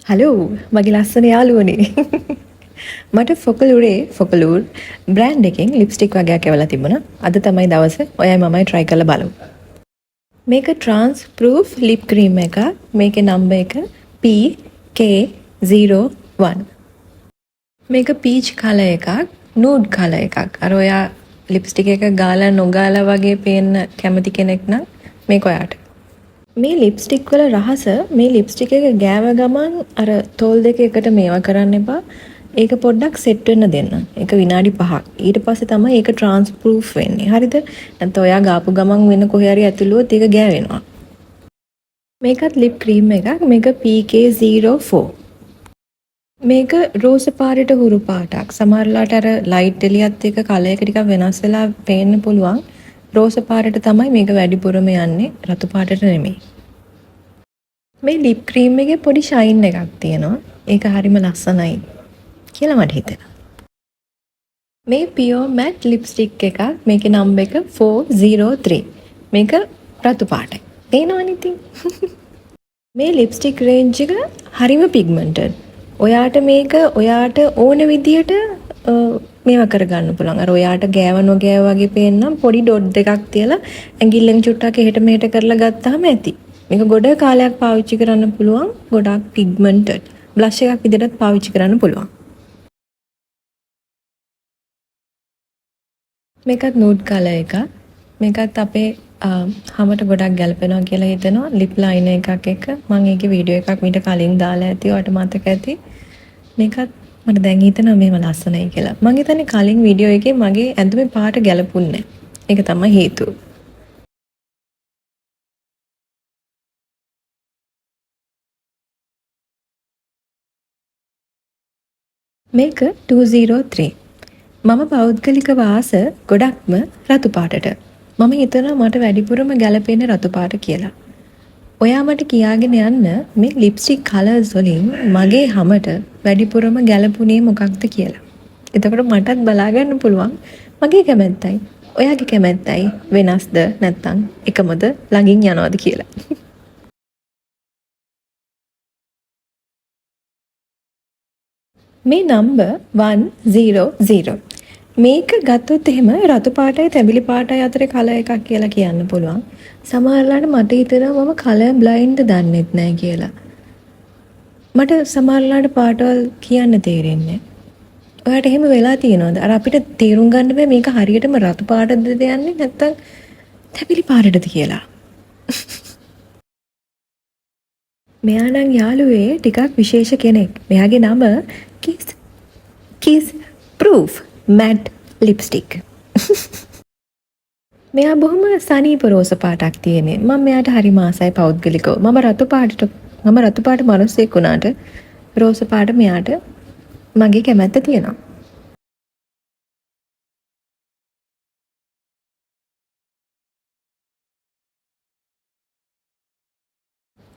Hello මගේ ලස්සන යාළුවනේ. මට ෆොකලූර් බ්‍රෑන්ඩ් එකෙන් ලිප්ස්ටික් වගේක් එවලා තිබුණා. අද තමයි දවස. ඔයයි මමයි try කරලා බලමු. මේක trans proof lip cream එක. මේකේ නම්බර් එක PK01. මේක peach color එකක්, nude color එකක්. අර ඔයා ලිප්ස්ටික් එක ගාලා නොගාලා වගේ පේන්න කැමති කෙනෙක් නම් මේක ඔයාට. මේ ලිප්ස්ටික් වල රහස මේ ලිප්ස්ටික් එක ගෑව ගමන් අර තෝල් දෙක එකට මේවා කරන්න එපා. ඒක පොඩ්ඩක් සෙට් වෙන්න දෙන්න. ඒක විනාඩි 5ක්. ඊට පස්සේ තමයි ඒක ට්‍රාන්ස්ප්‍රූෆ් වෙන්නේ. හරිද? නැත්නම් ඔයා ගාපු ගමන් වෙන කොහේ හරි ඇතුළුවොත් ඒක ගෑවෙනවා. මේකත් ලිප් ක්‍රීම් එකක්. මේක PK04. මේක රෝස පාටට හුරු පාටක්. සමහරලාට අර ලයිට් එළියත් එක්ක කලර් එක ටිකක් වෙනස් වෙලා පේන්න පුළුවන්. රෝස පාටට තමයි මේක වැඩිපුරම යන්නේ, රතු පාටට නෙමෙයි. මේ ලිප් ක්‍රීම් එකේ පොඩි ෂයින් එකක් තියෙනවා. ඒක හරිම ලස්සනයි කියලා මට හිතෙනවා. මේ Pure Matte ලිප්ස්ටික් එකක්. මේකේ නම්බර් එක 403. මේක රතු පාටයි. පේනවනේ ඉතින්. මේ ලිප්ස්ටික් රේන්ජ් එක හරිම පිග්මන්ටඩ්. ඔයාට මේක ඔයාට ඕන විදියට මේවා කරගන්න පුළුවන්. අර ඔයාට ගෑව නොගෑව වගේ පේන්නම් පොඩි ඩොට් දෙකක් තියලා ඇඟිල්ලෙන් චුට්ටක් එහෙට මෙහෙට කරලා ගත්තාම ඇති. මේක ගොඩ කාලයක් පාවිච්චි කරන්න පුළුවන්. ගොඩක් පිග්මන්ටඩ්. බ්ලෂ් එකක් විදිහටත් පාවිච්චි කරන්න පුළුවන්. මේකත් නූඩ් කලර් එකක්. මේකත් අපේ හමට ගොඩක් ගැලපෙනවා කියලා හිතෙනවා. ලිප් ලයිනර් එකක් එක්ක මම ඒකේ වීඩියෝ එකක් මීට කලින් දාලා ඇති. ඔයාලට මතක ඇති. මේකත් මට දැන් හිතෙනවා මේව ලස්සනයි කියලා. මම හිතන්නේ කලින් වීඩියෝ එකේ මගේ ඇඳුමේ පාට ගැලපුන්නේ නැහැ. ඒක තමයි හේතුව. මේක 203. මම පෞද්ගලිකව ආස ගොඩක්ම රතු පාටට. මම හිතනවා මට වැඩිපුරම ගැලපෙන්නේ රතු පාට කියලා. ඔයා මට කියාගෙන යන්න මේ ලිප්ස්ටික් කලර්ස් වලින් මගේ හැමට වැඩිපුරම ගැලපුණේ මොකක්ද කියලා. එතකොට මටත් බලා ගන්න පුළුවන් මගේ කැමැත්තයි ඔයාගේ කැමැත්තයි වෙනස්ද නැත්නම් එකමද ළඟින් යනවද කියලා. මේ නම්බර් 100. මේක ගත්තොත් එහෙම රතු පාටයි තැඹිලි පාටයි අතරේ කලර් එකක් කියලා කියන්න පුළුවන්. සමහරලාට මට හිතෙනවා මම කලර් බ්ලයින්ඩ් දන්නෙත් නැහැ කියලා. මට සමහරලාට පාටවල් කියන්න තේරෙන්නේ නැහැ. ඔයාට එහෙම වෙලා තියෙනවද? අර අපිට තේරුම් ගන්න බෑ මේක හරියටම රතු පාටද යන්නේ නැත්නම් තැඹිලි පාටද කියලා. මෙයා නම් යාළුවේ ටිකක් විශේෂ කෙනෙක්. මෙයාගේ නම කිස් ප්‍රූෆ් මැට් ලිප්ස්ටික්. මෙයා බොහොම සනීප රෝස පාටක් තියෙන්නේ. මම මෙයාට හරිම ආසයි පෞද්ගලිකව. මම රතු පාට මිනිස්සෙක් වුණාට රෝස පාට මෙයාට මගේ කැමැත්ත තියෙනවා.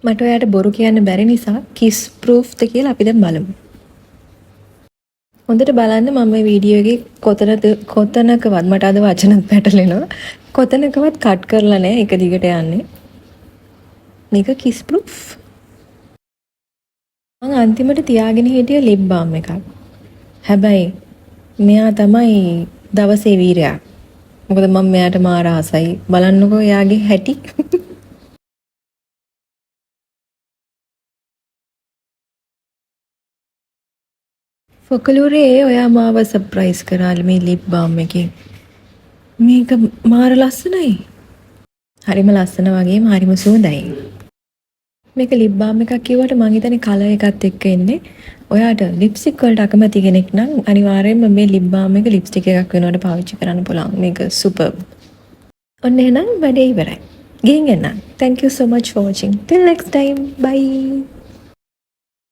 මට ඔයාට බොරු කියන්න බැරි නිසා කිස් ප්‍රූෆ්ද කියලා අපි දැන් බලමු. හොඳට බලන්න මම මේ වීඩියෝ එකේ කොතනකවත් මට අද වචනත් පැටලෙනවා. කොතනකවත් කට් කරලා නැහැ. එක දිගට යන්නේ. මේක කිස් ප්‍රූෆ්. මම අන්තිමට තියාගෙන හිටිය ලිප් බාම් එකක්. හැබැයි මෙයා තමයි දවසේ වීරයා. මොකද මම මෙයාට මාර ආසයි. බලන්නකෝ එයාගේ හැටි. ෆොකලූරේ ඔයා මාව සර්ප්‍රයිස් කරාල් මේ ලිප් බාම් එකෙන්. මේක මාර ලස්සනයි. හරිම ලස්සන වගේම හරිම සුවඳයි. මේක ලිප් බාම් එකක් කිව්වට මං හිතන්නේ කලර් එකත් එක්ක එන්නේ. ඔයාට ලිප්ස්ටික් වලට අකමැති කෙනෙක් නම් අනිවාර්යයෙන්ම මේ ලිප් බාම් එක ලිප්ස්ටික් එකක් වෙනවට පාවිච්චි කරන්න පුළුවන්. මේක සුපර්බ්. ඔන්න එහෙනම් වැඩේ ඉවරයි. ගෙන් එන්න. Thank you so much for watching. Till next time. Bye.